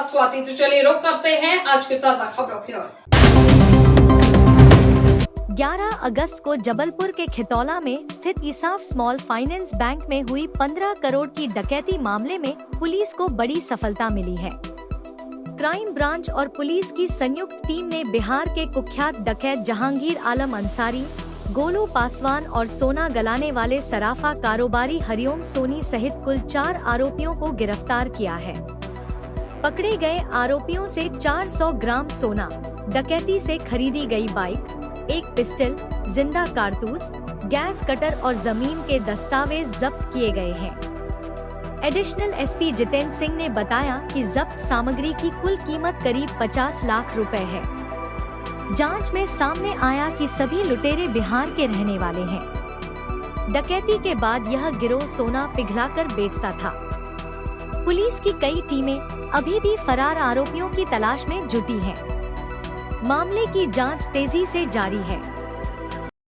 स्वाति। तो चलिए रुक करते हैं आज की ताजा खबरों की ओर। 11 अगस्त को जबलपुर के खितौला में स्थित इंसाफ स्मॉल फाइनेंस बैंक में हुई 15 करोड़ की डकैती मामले में पुलिस को बड़ी सफलता मिली है। क्राइम ब्रांच और पुलिस की संयुक्त टीम ने बिहार के कुख्यात डकैत जहांगीर आलम अंसारी, गोलू पासवान और सोना गलाने वाले सराफा कारोबारी हरिओम सोनी सहित कुल 4 आरोपियों को गिरफ्तार किया है। पकड़े गए आरोपियों से 400 ग्राम सोना, डकैती से खरीदी गई बाइक, एक पिस्टल, जिंदा कारतूस, गैस कटर और जमीन के दस्तावेज जब्त किए गए हैं। एडिशनल एसपी जितेंद्र सिंह ने बताया कि जब्त सामग्री की कुल कीमत करीब 50 लाख रुपए है। जांच में सामने आया कि सभी लुटेरे बिहार के रहने वाले हैं। डकैती के बाद यह गिरोह सोना पिघलाकर बेचता था। पुलिस की कई टीमें अभी भी फरार आरोपियों की तलाश में जुटी हैं। मामले की जांच तेजी से जारी है।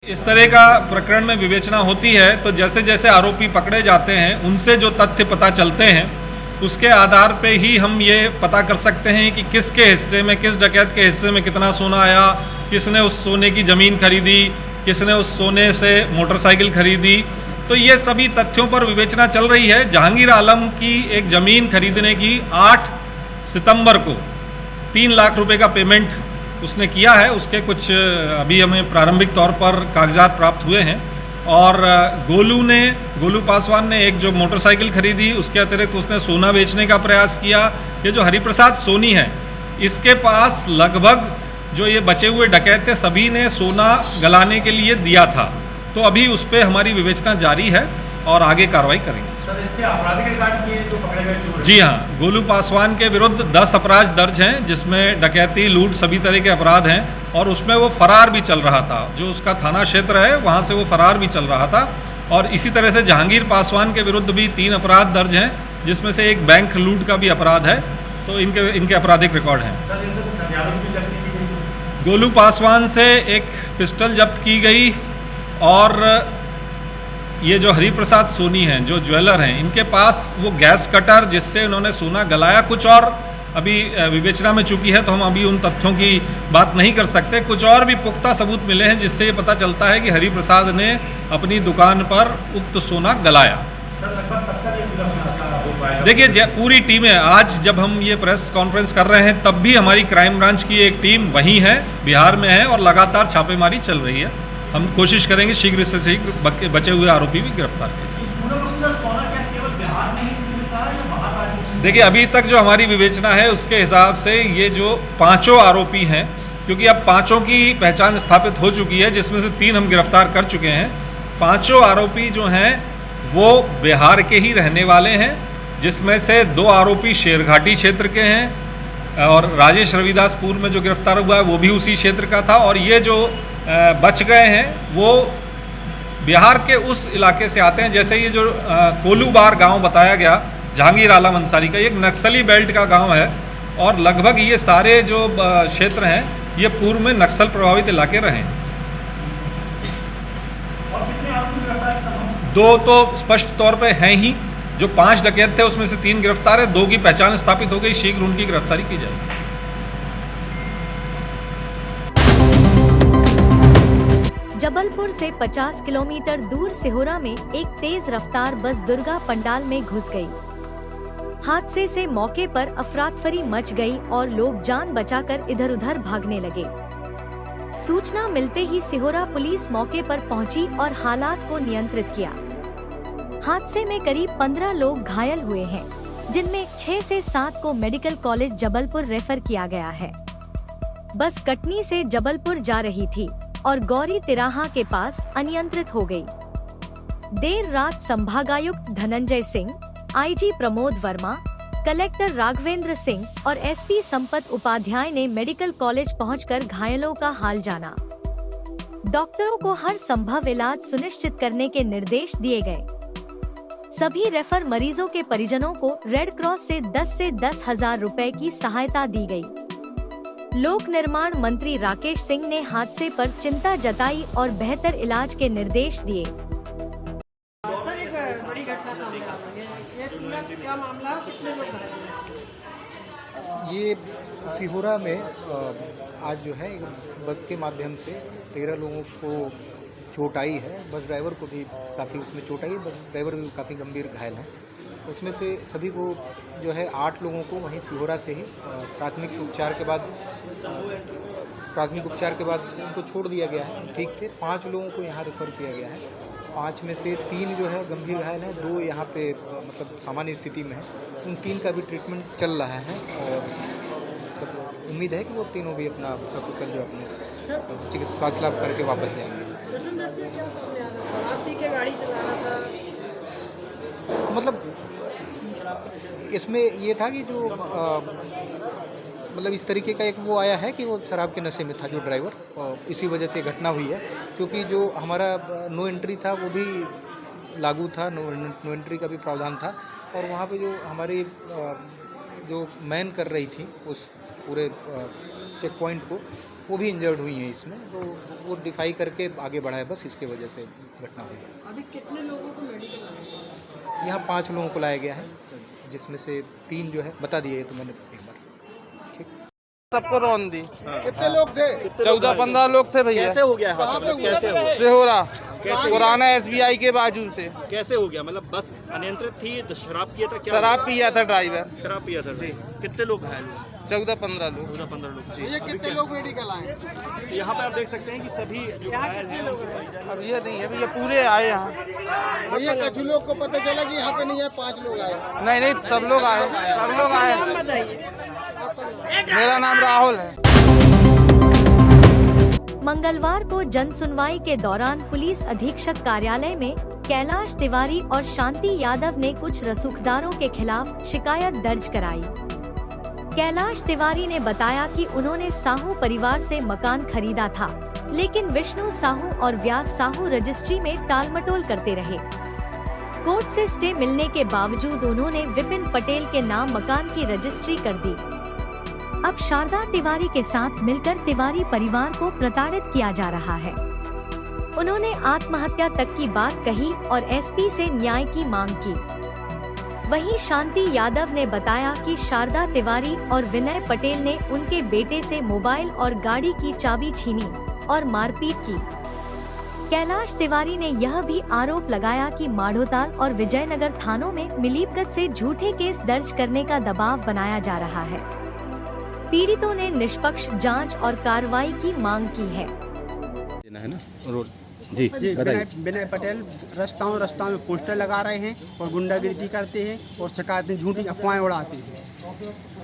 इस तरह का प्रकरण में विवेचना होती है तो जैसे जैसे आरोपी पकड़े जाते हैं उनसे जो तथ्य पता चलते हैं उसके आधार पे ही हम ये पता कर सकते हैं कि किसके हिस्से में, किस डकैत के हिस्से में कितना सोना आया, किसने उस सोने की ज़मीन खरीदी, किसने उस सोने से मोटरसाइकिल खरीदी। तो ये सभी तथ्यों पर विवेचना चल रही है। जहांगीर आलम की एक ज़मीन खरीदने की 8 सितंबर को 3 लाख रुपए का पेमेंट उसने किया है। उसके कुछ अभी हमें प्रारंभिक तौर पर कागजात प्राप्त हुए हैं। और गोलू पासवान ने एक जो मोटरसाइकिल खरीदी, उसके अतिरिक्त उसने सोना बेचने का प्रयास किया। ये जो हरिप्रसाद सोनी है, इसके पास लगभग जो ये बचे हुए डकैत थे सभी ने सोना गलाने के लिए दिया था। तो अभी उस पर हमारी विवेचना जारी है और आगे कार्रवाई करेंगे। सर, इसके आपराधिक रिकॉर्ड किए जो पकड़े गए चोर? जी हाँ, गोलू पासवान के विरुद्ध 10 अपराध दर्ज हैं, जिसमें डकैती, लूट सभी तरह के अपराध हैं। और उसमें वो फरार भी चल रहा था। जो उसका थाना क्षेत्र है वहाँ से वो फरार भी चल रहा था। और इसी तरह से जहांगीर पासवान के विरुद्ध भी 3 अपराध दर्ज हैं, जिसमें से एक बैंक लूट का भी अपराध है। तो इनके आपराधिक रिकॉर्ड हैं। सर, इनसे कुछ हथियारों की जब्ती की गई? गोलू पासवान से एक पिस्टल जब्त की गई और ये जो हरिप्रसाद सोनी हैं, जो ज्वेलर हैं, इनके पास वो गैस कटर जिससे उन्होंने सोना गलाया, कुछ और अभी विवेचना में चुकी है तो हम अभी उन तथ्यों की बात नहीं कर सकते। कुछ और भी पुख्ता सबूत मिले हैं जिससे ये पता चलता है कि हरिप्रसाद ने अपनी दुकान पर उक्त सोना गलाया। सर, लगभग कब तक ये खुलासा हो पाएगा? देखिए, पूरी टीमें, आज जब हम ये प्रेस कॉन्फ्रेंस कर रहे हैं तब भी हमारी क्राइम ब्रांच की एक टीम वहीं है, बिहार में है और लगातार छापेमारी चल रही है। हम कोशिश करेंगे शीघ्र से शीघ्र बचे हुए आरोपी भी गिरफ्तार करें। देखिए, अभी तक जो हमारी विवेचना है उसके हिसाब से ये जो 5 आरोपी हैं, क्योंकि अब 5 की पहचान स्थापित हो चुकी है, जिसमें से 3 हम गिरफ्तार कर चुके हैं। 5 आरोपी जो हैं वो बिहार के ही रहने वाले हैं, जिसमें से 2 आरोपी शेरघाटी क्षेत्र के हैं और राजेश रविदासपुर में जो गिरफ्तार हुआ है वो भी उसी क्षेत्र का था। और ये जो बच गए हैं वो बिहार के उस इलाके से आते हैं। जैसे ये जो कोलूबार गांव बताया गया जहांगीर आलम अंसारी का, एक नक्सली बेल्ट का गांव है और लगभग ये सारे जो क्षेत्र हैं ये पूर्व में नक्सल प्रभावित इलाके रहे हैं। 2 तो स्पष्ट तौर पे हैं ही। जो 5 डकैत थे उसमें से 3 गिरफ्तार है, 2 की पहचान स्थापित हो गई। शीघ्र उनकी गिरफ्तारी की जाएगी। जबलपुर से 50 किलोमीटर दूर सिहोरा में एक तेज रफ्तार बस दुर्गा पंडाल में घुस गई। हादसे से मौके पर अफरातफरी मच गई और लोग जान बचाकर इधर उधर भागने लगे। सूचना मिलते ही सिहोरा पुलिस मौके पर पहुंची और हालात को नियंत्रित किया। हादसे में करीब 15 लोग घायल हुए हैं, जिनमें 6 से 7 को मेडिकल कॉलेज जबलपुर रेफर किया गया है। बस कटनी से जबलपुर जा रही थी और गौरी तिराहा के पास अनियंत्रित हो गई। देर रात संभागायुक्त धनंजय सिंह, आईजी प्रमोद वर्मा, कलेक्टर राघवेंद्र सिंह और एसपी संपत उपाध्याय ने मेडिकल कॉलेज पहुंचकर घायलों का हाल जाना। डॉक्टरों को हर संभव इलाज सुनिश्चित करने के निर्देश दिए गए। सभी रेफर मरीजों के परिजनों को रेड क्रॉस से 10 हजार रुपए की सहायता दी गई। लोक निर्माण मंत्री राकेश सिंह ने हादसे पर चिंता जताई और बेहतर इलाज के निर्देश दिए। सर, एक बड़ी घटना सामने आ रही है। ये पूरा क्या मामला, कितने लोग घायल हुए? ये सिहोरा में आज जो है एक बस के माध्यम से 13 लोगों को चोट आई है। बस ड्राइवर को भी काफ़ी उसमें चोट आई है, बस ड्राइवर भी काफ़ी गंभीर घायल है। उसमें से सभी को जो है 8 लोगों को वहीं सिहोरा से ही प्राथमिक उपचार के बाद उनको छोड़ दिया गया है, ठीक थे। 5 लोगों को यहाँ रेफ़र किया गया है। 5 में से 3 जो है गंभीर घायल हैं, 2 यहाँ पे मतलब सामान्य स्थिति में है। उन 3 का भी ट्रीटमेंट चल रहा है और उम्मीद है कि वो तीनों भी अपना सकुशल जो अपने चिकित्सा स्वास्थ्य लाभ करके वापस जाएंगे। मतलब इसमें ये था कि जो मतलब इस तरीके का एक वो आया है कि वो शराब के नशे में था जो ड्राइवर, इसी वजह से घटना हुई है। क्योंकि जो हमारा नो एंट्री था वो भी लागू था, नो एंट्री का भी प्रावधान था और वहाँ पे जो हमारी जो मैन कर रही थी उस पूरे चेक पॉइंट को, वो भी इंजर्ड हुई हैं इसमें। तो वो डिफाई करके आगे बढ़ा है, बस इसके वजह से घटना हुई है। अभी कितने लोगों को मेडिकल लाया? यहाँ 5 लोगों को लाया गया है, जिसमें से 3 जो है बता दिए तो मैंने एक बार। ठीक, सबको रौन दी। कितने लोग थे? 14-15 लोग थे भैया। कैसे हो गया हादसा? मतलब कैसे हुआ? सिहोरा पुराना SBI के बाजू से। कैसे हो गया? मतलब बस अनियंत्रित थी, शराब पिया था? क्या शराब पिया था ड्राइवर। शराब पिया था जी। कितने लोग घायल हुए? 14-15 लोग। 14-15 लोग जी। ये कितने लोग मेडिकल आए? यहाँ पे आप देख सकते हैं कि सभी जो घायल हैं उनकी परिजन। अब ये नहीं है भैया, पूरे आए यहाँ। ये कुछ लोग को पता चला कि यहाँ पे नहीं है, 5 लोग आए। नहीं, सब लोग आए, सब लोग आए। मेरा नाम राहुल है। मंगलवार को जन सुनवाई के दौरान पुलिस अधीक्षक कार्यालय में कैलाश तिवारी और शांति यादव ने कुछ रसूखदारों के खिलाफ शिकायत दर्ज कराई। कैलाश तिवारी ने बताया कि उन्होंने साहू परिवार से मकान खरीदा था, लेकिन विष्णु साहू और व्यास साहू रजिस्ट्री में टालमटोल करते रहे। कोर्ट से स्टे मिलने के बावजूद उन्होंने विपिन पटेल के नाम मकान की रजिस्ट्री कर दी। अब शारदा तिवारी के साथ मिलकर तिवारी परिवार को प्रताड़ित किया जा रहा है। उन्होंने आत्महत्या तक की बात कही और SP से न्याय की मांग की। वहीं शांति यादव ने बताया कि शारदा तिवारी और विनय पटेल ने उनके बेटे से मोबाइल और गाड़ी की चाबी छीनी और मारपीट की। कैलाश तिवारी ने यह भी आरोप लगाया कि माढ़ोताल और विजयनगर थानों में मिलीभगत से झूठे केस दर्ज करने का दबाव बनाया जा रहा है। पीड़ितों ने निष्पक्ष जांच और कार्रवाई की मांग की है ना रोड जी बताइए। विनय पटेल रास्ताओं में पोस्टर लगा रहे हैं और गुंडागिरी करते हैं और शिकायतें झूठी अफवाहें उड़ाते हैं।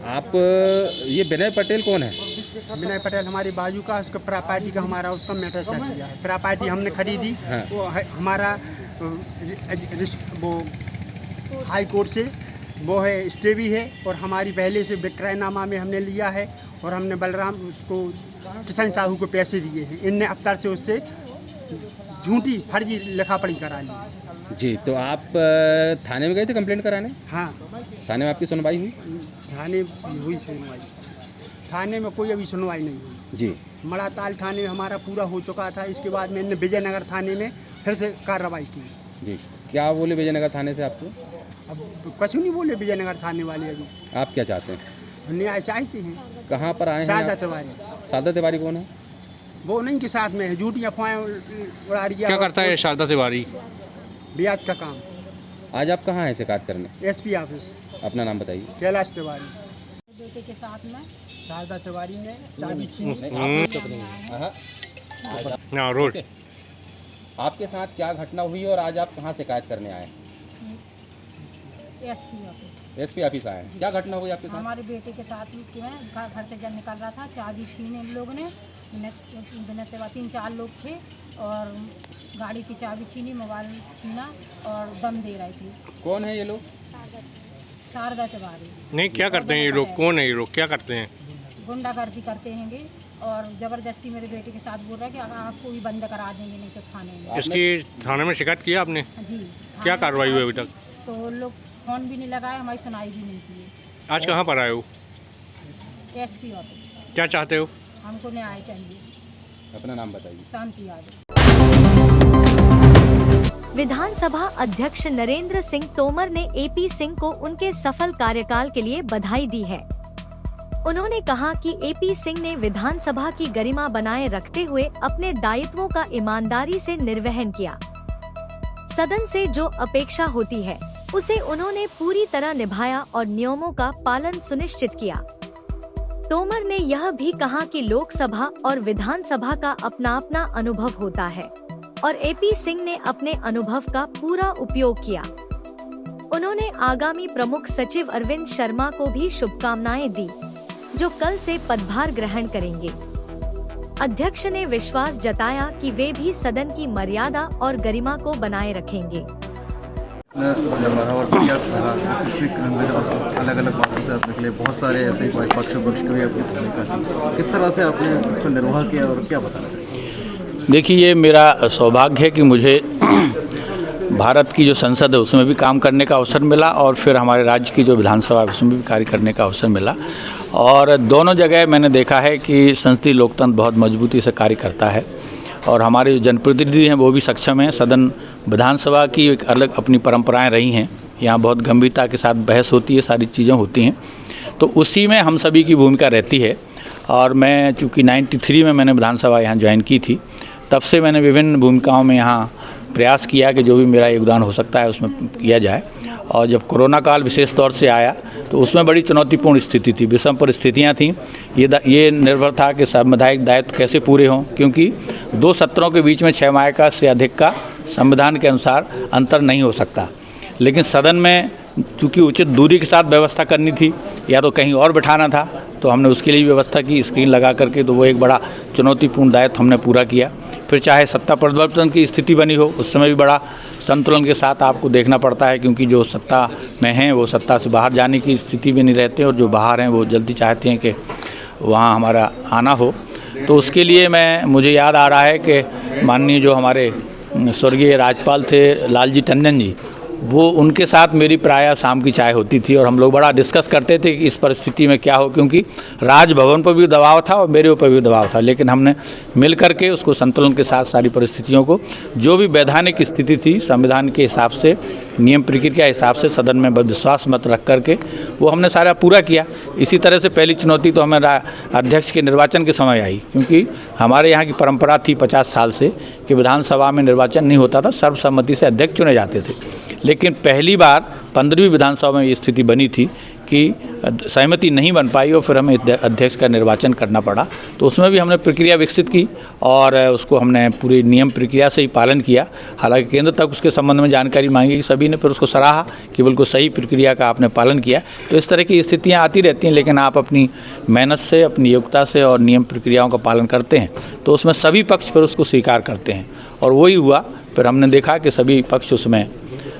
आप ये विनय पटेल कौन है? विनय पटेल हमारी बाजू का, उसका प्रॉपर्टी का हमारा उसका मैटर चल गया है। प्रॉपर्टी हमने खरीदी, वो हमारा वो हाई कोर्ट से वो है स्टे भी है और हमारी पहले से विक्रयनामा में हमने लिया है और हमने बलराम उसको किशन साहू को पैसे दिए हैं। इनने अबतर से उससे झूठी फर्जी लिखा पढ़ी करा ली। जी, तो आप थाने में गए थे कंप्लेंट कराने? हाँ, थाने में आपकी सुनवाई हुई? थाने हुई सुनवाई, थाने में कोई अभी सुनवाई नहीं हुई जी। मड़ाताल थाने में हमारा पूरा हो चुका था। इसके बाद मैंने विजयनगर थाने में फिर से कार्रवाई की जी। क्या बोले विजयनगर थाने से आपको? अब कुछ नहीं बोले विजयनगर थाने वाले। अभी आप क्या चाहते हैं? न्याय चाहते हैं। कहाँ पर आए हैं? शारदा तिवारी। शारदा तिवारी कौन है? वो नहीं के साथ में है, झूठी अफवाहें उड़ा रही है। क्या करता है शारदा तिवारी? ब्याज का काम। आज आप कहाँ हैं शिकायत करने? SP office. अपना नाम बताइए। कैलाश तिवारी। बेटे के साथ में शारदा तिवारी ने चाबी छीनी। रोड आपके साथ क्या घटना हुई और आज आप कहाँ शिकायत करने आए? SP ऑफिस आए हैं। क्या घटना हुई आपके साथ? हमारे बेटे के साथ कि मैं घर से जब निकल रहा था, चाबी छीने इन लोगों ने। 3-4 लोग थे और गाड़ी की चाबी छीनी, मोबाइल छीना और दम दे रही थी। कौन है ये लोग? शारदा तिवारी। नहीं, क्या करते हैं ये लोग? कौन है ये लोग? क्या करते हैं? गुंडागर्दी करते हैंगे और ज़बरदस्ती मेरे बेटे के साथ बोल रहा है कि आपको भी बंद करा देंगे, नहीं तो थाने में। इसकी थाने में शिकायत किया आपने? जी। क्या कार्रवाई हुई अभी तक? तो लोग फोन भी नहीं लगाए, हमारी सुनाई भी नहीं की। आज कहाँ पर आए हो? SP office. क्या चाहते हो? हमको न्याय चाहिए। अपना नाम बताइए। शांति यादव। विधानसभा अध्यक्ष नरेंद्र सिंह तोमर ने AP सिंह को उनके सफल कार्यकाल के लिए बधाई दी है। उन्होंने कहा कि एपी सिंह ने विधानसभा की गरिमा बनाए रखते हुए अपने दायित्वों का ईमानदारी से निर्वहन किया। सदन से जो अपेक्षा होती है उसे उन्होंने पूरी तरह निभाया और नियमों का पालन सुनिश्चित किया। तोमर ने यह भी कहा कि लोकसभा और विधानसभा का अपना अपना अनुभव होता है और एपी सिंह ने अपने अनुभव का पूरा उपयोग किया। उन्होंने आगामी प्रमुख सचिव अरविंद शर्मा को भी शुभकामनाएं दी, जो कल से पदभार ग्रहण करेंगे। अध्यक्ष ने विश्वास जताया कि वे भी सदन की मर्यादा और गरिमा को बनाए रखेंगे। अलग अलग बातों से आप निकले, बहुत सारे ऐसे पक्ष के भी आपकी भूमिका थी, किस तरह से आपने उसको निर्वाह किया और क्या बताना चाहिए? देखिए, ये मेरा सौभाग्य है कि मुझे भारत की जो संसद है उसमें भी काम करने का अवसर मिला और फिर हमारे राज्य की जो विधानसभा है उसमें भी कार्य करने का अवसर मिला। और दोनों जगह मैंने देखा है कि संसदीय लोकतंत्र बहुत मजबूती से कार्य करता है और हमारे जो जनप्रतिनिधि हैं वो भी सक्षम हैं। सदन विधानसभा की एक अलग अपनी परंपराएं रही हैं, यहाँ बहुत गंभीरता के साथ बहस होती है, सारी चीज़ें होती हैं, तो उसी में हम सभी की भूमिका रहती है। और मैं चूँकि 93 में मैंने विधानसभा यहाँ ज्वाइन की थी, तब से मैंने विभिन्न भूमिकाओं में यहाँ प्रयास किया कि जो भी मेरा योगदान हो सकता है उसमें किया जाए। और जब कोरोना काल विशेष तौर से आया तो उसमें बड़ी चुनौतीपूर्ण स्थिति थी, विषम परिस्थितियाँ थीं। ये निर्भर था कि संवैधानिक दायित्व कैसे पूरे हों, क्योंकि 2 सत्रों के बीच में 6 माह का से अधिक का संविधान के अनुसार अंतर नहीं हो सकता। लेकिन सदन में चूँकि उचित दूरी के साथ व्यवस्था करनी थी या तो कहीं और बिठाना था, तो हमने उसके लिए व्यवस्था की स्क्रीन लगा करके, तो वो एक बड़ा चुनौतीपूर्ण दायित्व हमने पूरा किया। फिर चाहे सत्ता परिवर्तन की स्थिति बनी हो, उस समय भी बड़ा संतुलन के साथ आपको देखना पड़ता है, क्योंकि जो सत्ता में हैं वो सत्ता से बाहर जाने की स्थिति में नहीं रहते और जो बाहर हैं वो जल्दी चाहते हैं कि वहाँ हमारा आना हो। तो उसके लिए मुझे याद आ रहा है कि माननीय जो हमारे स्वर्गीय राज्यपाल थे लालजी टंडन जी, वो उनके साथ मेरी प्रायः शाम की चाय होती थी और हम लोग बड़ा डिस्कस करते थे कि इस परिस्थिति में क्या हो, क्योंकि राजभवन पर भी दबाव था और मेरे ऊपर भी दबाव था, लेकिन हमने मिल करके उसको संतुलन के साथ सारी परिस्थितियों को, जो भी वैधानिक स्थिति थी संविधान के हिसाब से, नियम प्रक्रिया के हिसाब से सदन में विश्वास मत रख करके वो हमने सारा पूरा किया। इसी तरह से पहली चुनौती तो हमें अध्यक्ष के निर्वाचन के समय आई, क्योंकि हमारे यहाँ की परंपरा थी 50 साल से कि विधानसभा में निर्वाचन नहीं होता था, सर्वसम्मति से अध्यक्ष चुने जाते थे। लेकिन पहली बार 15वीं विधानसभा में ये स्थिति बनी थी कि सहमति नहीं बन पाई और फिर हमें अध्यक्ष का निर्वाचन करना पड़ा। तो उसमें भी हमने प्रक्रिया विकसित की और उसको हमने पूरी नियम प्रक्रिया से ही पालन किया। हालांकि केंद्र तक उसके संबंध में जानकारी मांगी, सभी ने फिर उसको सराहा कि बिल्कुल सही प्रक्रिया का आपने पालन किया। तो इस तरह की स्थितियाँ आती रहती हैं, लेकिन आप अपनी मेहनत से, अपनी योग्यता से और नियम प्रक्रियाओं का पालन करते हैं तो उसमें सभी पक्ष फिर उसको स्वीकार करते हैं और वही हुआ। फिर हमने देखा कि सभी पक्ष उसमें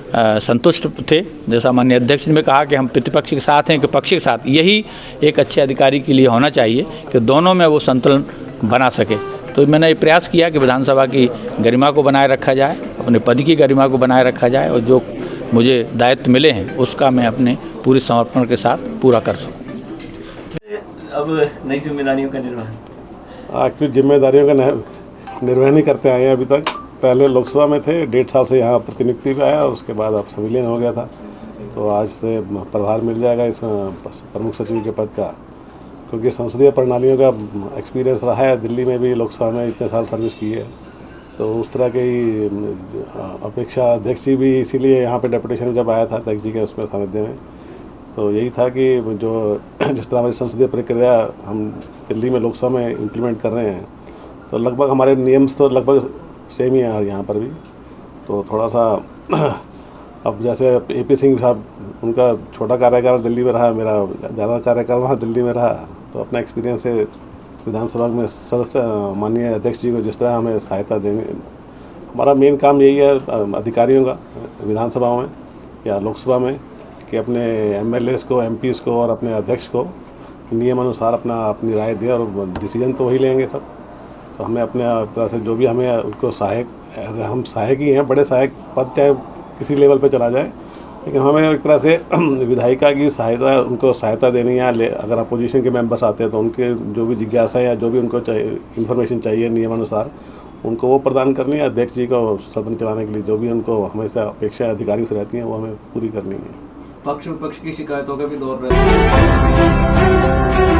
संतुष्ट थे। जैसा माननीय अध्यक्ष ने कहा कि हम प्रतिपक्ष के साथ हैं कि पक्ष के साथ, यही एक अच्छे अधिकारी के लिए होना चाहिए कि दोनों में वो संतुलन बना सके। तो मैंने ये प्रयास किया कि विधानसभा की गरिमा को बनाए रखा जाए, अपने पद की गरिमा को बनाए रखा जाए और जो मुझे दायित्व मिले हैं उसका मैं अपने पूरे समर्पण के साथ पूरा कर सकूँ। अब नई जिम्मेदारियों का निर्वहन, आखिर जिम्मेदारियों का निर्वहन ही करते आए हैं अभी तक। पहले लोकसभा में थे, 1.5 साल से यहाँ प्रतिनियुक्ति पे आया और उसके बाद अब संविलियन हो गया था, तो आज से प्रभार मिल जाएगा इसमें प्रमुख सचिव के पद का, क्योंकि संसदीय प्रणालियों का एक्सपीरियंस रहा है। दिल्ली में भी लोकसभा में इतने साल सर्विस की है, तो उस तरह की अपेक्षा अध्यक्ष जी भी इसीलिए यहाँ पे डेपुटेशन जब आया था अध्यक्ष जी के उसमें सानिध्य में, तो यही था कि जो जिस तरह हमारी संसदीय प्रक्रिया हम दिल्ली में लोकसभा में इम्प्लीमेंट कर रहे हैं, तो लगभग हमारे नियम तो लगभग सेम ही है यहाँ पर भी। तो थोड़ा सा अब जैसे एपी सिंह साहब, उनका छोटा कार्यकाल दिल्ली में रहा, मेरा ज़्यादा कार्यकाल वहाँ दिल्ली में रहा, तो अपना एक्सपीरियंस से विधानसभा में सदस्य माननीय अध्यक्ष जी को जिस तरह हमें सहायता देंगे, हमारा मेन काम यही है अधिकारियों का विधानसभाओं में या लोकसभा में कि अपने एमएलएस को, एमपीज़ को और अपने अध्यक्ष को नियमानुसार अपनी राय दें और डिसीजन तो वही लेंगे सब। तो हमें अपने तरह से जो भी हमें उनको सहायक, हम सहायक ही हैं, बड़े सहायक पद चाहे किसी लेवल पे चला जाए, लेकिन हमें एक तरह से विधायिका की सहायता, उनको सहायता देनी है। अगर अपोजिशन के मेंबर्स आते हैं तो उनके जो भी जिज्ञासा या जो भी उनको चाहिए इन्फॉर्मेशन चाहिए नियमानुसार, उनको वो प्रदान करनी है। अध्यक्ष जी को सदन चलाने के लिए जो भी उनको हमेशा अपेक्षा अधिकारियों से रहती हैं वो हमें पूरी करनी है। पक्ष विपक्ष की शिकायतों का भी दौर रहता है।